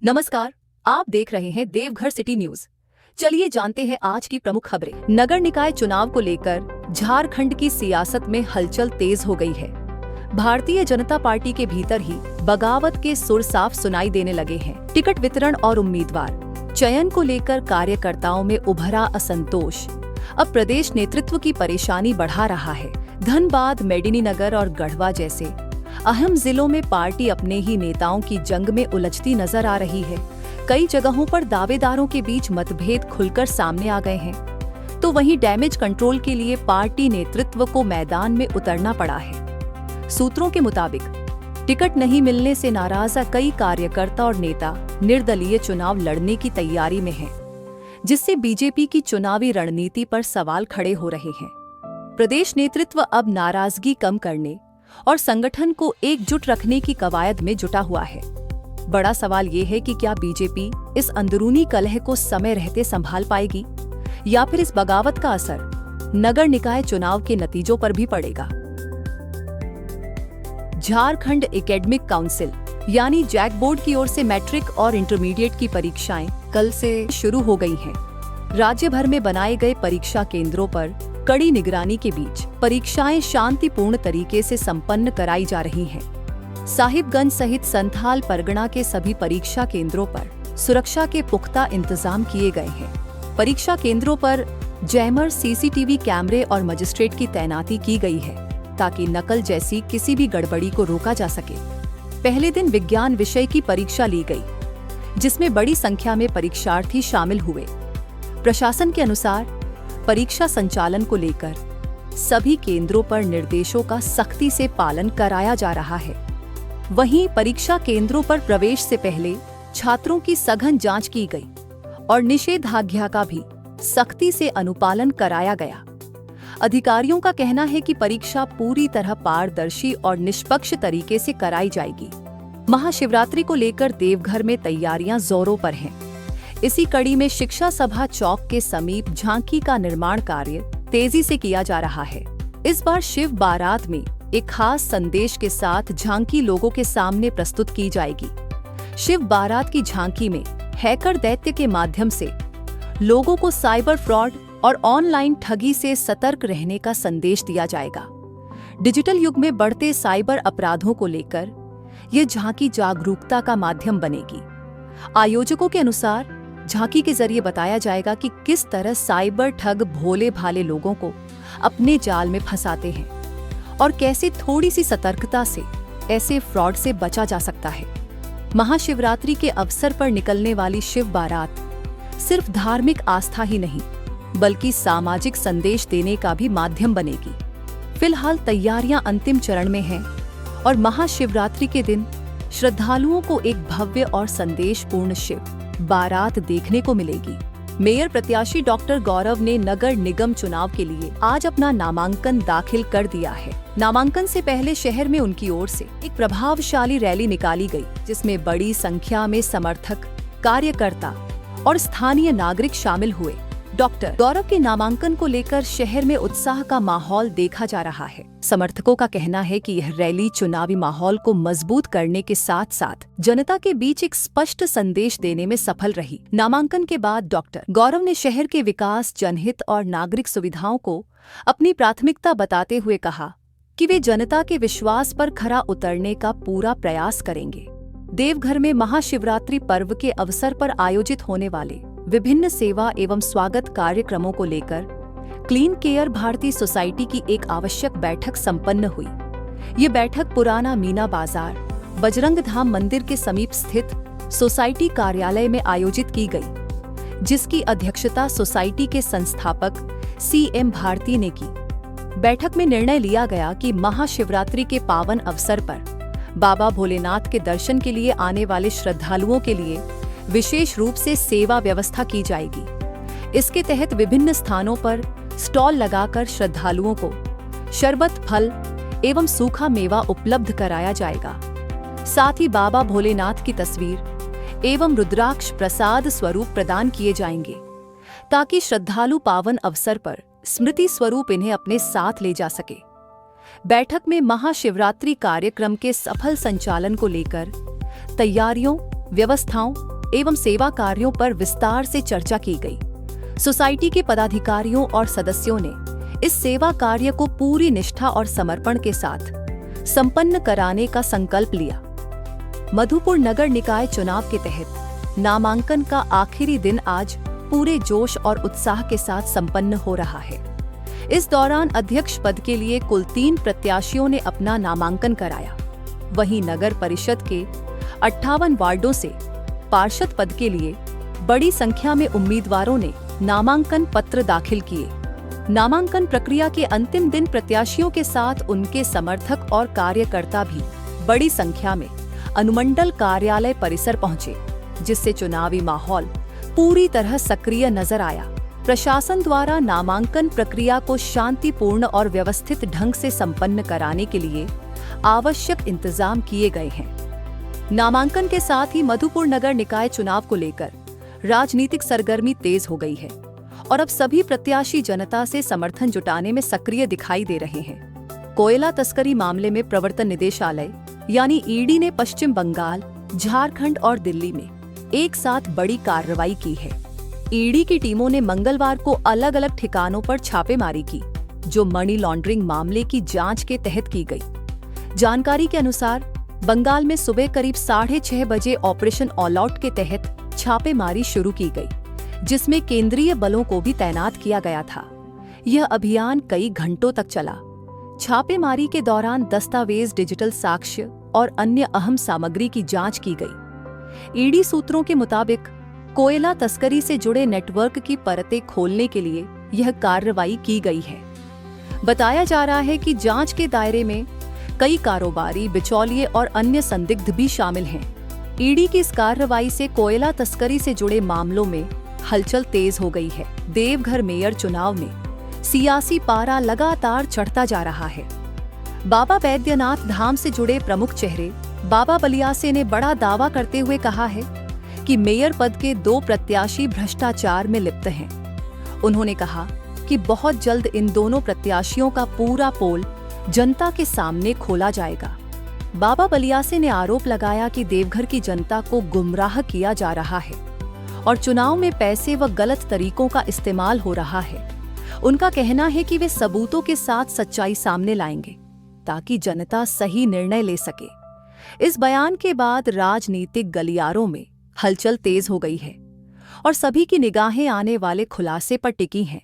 नमस्कार, आप देख रहे हैं देवघर सिटी न्यूज। चलिए जानते हैं आज की प्रमुख खबरें। नगर निकाय चुनाव को लेकर झारखंड की सियासत में हलचल तेज हो गई है। भारतीय जनता पार्टी के भीतर ही बगावत के सुर साफ सुनाई देने लगे हैं। टिकट वितरण और उम्मीदवार चयन को लेकर कार्यकर्ताओं में उभरा असंतोष अब प्रदेश नेतृत्व की परेशानी बढ़ा रहा है। धनबाद, मेदिनीनगर और गढ़वा जैसे अहम जिलों में पार्टी अपने ही नेताओं की जंग में उलझती नजर आ रही है। कई जगहों पर दावेदारों के बीच मतभेद खुलकर सामने आ गए हैं, तो वहीं डैमेज कंट्रोल के लिए पार्टी नेतृत्व को मैदान में उतरना पड़ा है। सूत्रों के मुताबिक टिकट नहीं मिलने से नाराज कई कार्यकर्ता और नेता निर्दलीय चुनाव लड़ने की तैयारी में हैं, जिससे बीजेपी की चुनावी रणनीति पर सवाल खड़े हो रहे हैं। प्रदेश नेतृत्व अब नाराजगी कम करने और संगठन को एकजुट रखने की कवायद में जुटा हुआ है। बड़ा सवाल ये है कि क्या बीजेपी इस अंदरूनी कलह को समय रहते संभाल पाएगी या फिर इस बगावत का असर नगर निकाय चुनाव के नतीजों पर भी पड़ेगा। झारखंड एकेडमिक काउंसिल यानी जैक बोर्ड की ओर से मैट्रिक और इंटरमीडिएट की परीक्षाएं कल से शुरू हो गई हैं। राज्य भर में बनाए गए परीक्षा केंद्रों पर कड़ी निगरानी के बीच परीक्षाएं शांतिपूर्ण तरीके से संपन्न कराई जा रही हैं। साहिबगंज सहित संथाल परगना के सभी परीक्षा केंद्रों पर सुरक्षा के पुख्ता इंतजाम किए गए हैं। परीक्षा केंद्रों पर जैमर, सीसीटीवी कैमरे और मजिस्ट्रेट की तैनाती की गई है, ताकि नकल जैसी किसी भी गड़बड़ी को रोका जा सके। पहले दिन विज्ञान विषय की परीक्षा ली गई, जिसमें बड़ी संख्या में परीक्षार्थी शामिल हुए। प्रशासन के अनुसार परीक्षा संचालन को लेकर सभी केंद्रों पर निर्देशों का सख्ती से पालन कराया जा रहा है। वहीं परीक्षा केंद्रों पर प्रवेश से पहले छात्रों की सघन जांच की गई और निषेधाज्ञा का भी सख्ती से अनुपालन कराया गया। अधिकारियों का कहना है कि परीक्षा पूरी तरह पारदर्शी और निष्पक्ष तरीके से कराई जाएगी। महाशिवरात्रि को लेकर देवघर में तैयारियां जोरों पर हैं। इसी कड़ी में शिक्षा सभा चौक के समीप झांकी का निर्माण कार्य तेजी से किया जा रहा है। इस बार शिव बारात में एक खास संदेश के साथ झांकी लोगों के सामने प्रस्तुत की जाएगी। शिव बारात की झांकी में हैकर दैत्य के माध्यम से लोगों को साइबर फ्रॉड और ऑनलाइन ठगी से सतर्क रहने का संदेश दिया जाएगा। डिजिटल युग में बढ़ते साइबर अपराधों को लेकर यह झांकी जागरूकता का माध्यम बनेगी। आयोजकों के अनुसार झांकी के जरिए बताया जाएगा कि किस तरह साइबर ठग भोले भाले लोगों को अपने जाल में फंसाते हैं और कैसे थोड़ी सी सतर्कता से ऐसे फ्रॉड से बचा जा सकता है। महाशिवरात्रि के अवसर पर निकलने वाली शिव बारात सिर्फ धार्मिक आस्था ही नहीं, बल्कि सामाजिक संदेश देने का भी माध्यम बनेगी। फिलहाल तैयारियां अंतिम चरण में हैं और महाशिवरात्रि के दिन श्रद्धालुओं को एक भव्य और संदेशपूर्ण शिव बारात देखने को मिलेगी। मेयर प्रत्याशी डॉक्टर गौरव ने नगर निगम चुनाव के लिए आज अपना नामांकन दाखिल कर दिया है। नामांकन से पहले शहर में उनकी ओर से एक प्रभावशाली रैली निकाली गई, जिसमें बड़ी संख्या में समर्थक, कार्यकर्ता और स्थानीय नागरिक शामिल हुए। डॉक्टर गौरव के नामांकन को लेकर शहर में उत्साह का माहौल देखा जा रहा है। समर्थकों का कहना है कि यह रैली चुनावी माहौल को मजबूत करने के साथ साथ जनता के बीच एक स्पष्ट संदेश देने में सफल रही। नामांकन के बाद डॉक्टर गौरव ने शहर के विकास, जनहित और नागरिक सुविधाओं को अपनी प्राथमिकता बताते हुए कहा कि वे जनता के विश्वास पर खरा उतरने का पूरा प्रयास करेंगे। देवघर में महाशिवरात्रि पर्व के अवसर पर आयोजित होने वाले विभिन्न सेवा एवं स्वागत कार्यक्रमों को लेकर क्लीन केयर भारती सोसाइटी की एक आवश्यक बैठक संपन्न हुई। ये बैठक पुराना मीना बाजार, बजरंग धाम मंदिर के समीप स्थित सोसाइटी कार्यालय में आयोजित की गई, जिसकी अध्यक्षता सोसाइटी के संस्थापक CM भारती ने की। बैठक में निर्णय लिया गया कि महाशिवरात्रि के पावन अवसर पर बाबा भोलेनाथ के दर्शन के लिए आने वाले श्रद्धालुओं के लिए विशेष रूप से सेवा व्यवस्था की जाएगी। इसके तहत विभिन्न स्थानों पर स्टॉल लगाकर श्रद्धालुओं को शरबत, फल एवं सूखा मेवा उपलब्ध कराया जाएगा। साथ ही बाबा भोलेनाथ की तस्वीर एवं रुद्राक्ष प्रसाद स्वरूप प्रदान किए जाएंगे, ताकि श्रद्धालु पावन अवसर पर स्मृति स्वरूप इन्हें अपने साथ ले जा सके। बैठक में महाशिवरात्रि कार्यक्रम के सफल संचालन को लेकर तैयारियों, व्यवस्थाओं एवं सेवा कार्यों पर विस्तार से चर्चा की गई। सोसाइटी के पदाधिकारियों और सदस्यों ने इस सेवा कार्य को पूरी निष्ठा और समर्पण के साथ संपन्न कराने का संकल्प लिया। मधुपुर नगर निकाय चुनाव के तहत नामांकन का आखिरी दिन आज पूरे जोश और उत्साह के साथ संपन्न हो रहा है। इस दौरान अध्यक्ष पद के लिए कुल 3 प्रत्याशियों ने अपना नामांकन कराया। वहीं नगर परिषद के 58 वार्डों से पार्षद पद के लिए बड़ी संख्या में उम्मीदवारों ने नामांकन पत्र दाखिल किए। नामांकन प्रक्रिया के अंतिम दिन प्रत्याशियों के साथ उनके समर्थक और कार्यकर्ता भी बड़ी संख्या में अनुमंडल कार्यालय परिसर पहुंचे, जिससे चुनावी माहौल पूरी तरह सक्रिय नजर आया। प्रशासन द्वारा नामांकन प्रक्रिया को शांतिपूर्ण और व्यवस्थित ढंग से संपन्न कराने के लिए आवश्यक इंतजाम किए गए हैं। नामांकन के साथ ही मधुपुर नगर निकाय चुनाव को लेकर राजनीतिक सरगर्मी तेज हो गई है और अब सभी प्रत्याशी जनता से समर्थन जुटाने में सक्रिय दिखाई दे रहे हैं। कोयला तस्करी मामले में प्रवर्तन निदेशालय यानी ईडी ने पश्चिम बंगाल, झारखंड और दिल्ली में एक साथ बड़ी कार्रवाई की है। ईडी की टीमों ने मंगलवार को अलग अलग ठिकानों पर छापेमारी की, जो मनी लॉन्ड्रिंग मामले की जांच के तहत की गई। जानकारी के अनुसार बंगाल में सुबह करीब 6:30 बजे ऑपरेशन ऑल आउट के तहत छापेमारी शुरू की गई, जिसमें केंद्रीय बलों को भी तैनात किया गया था। यह अभियान कई घंटों तक चला। छापेमारी के दौरान दस्तावेज, डिजिटल साक्ष्य और अन्य अहम सामग्री की जांच की गई। ईडी सूत्रों के मुताबिक कोयला तस्करी से जुड़े नेटवर्क की परतें खोलने के लिए यह कार्रवाई की गई है। बताया जा रहा है कि जांच के दायरे में कई कारोबारी, बिचौलिए और अन्य संदिग्ध भी शामिल हैं। ईडी की इस कार्रवाई से कोयला तस्करी से जुड़े मामलों में हलचल तेज हो गई है। देवघर मेयर चुनाव में सियासी पारा लगातार चढ़ता जा रहा है। बाबा बैद्यनाथ धाम से जुड़े प्रमुख चेहरे बाबा बलियासे ने बड़ा दावा करते हुए कहा है कि मेयर पद के 2 प्रत्याशी भ्रष्टाचार में लिप्त हैं। उन्होंने कहा कि बहुत जल्द इन दोनों प्रत्याशियों का पूरा पोल जनता के सामने खोला जाएगा। बाबा बलियासे ने आरोप लगाया कि देवघर की जनता को गुमराह किया जा रहा है और चुनाव में पैसे व गलत तरीकों का इस्तेमाल हो रहा है। उनका कहना है कि वे सबूतों के साथ सच्चाई सामने लाएंगे ताकि जनता सही निर्णय ले सके। इस बयान के बाद राजनीतिक गलियारों में हलचल तेज हो गई है और सभी की निगाहें आने वाले खुलासे पर टिकी हैं।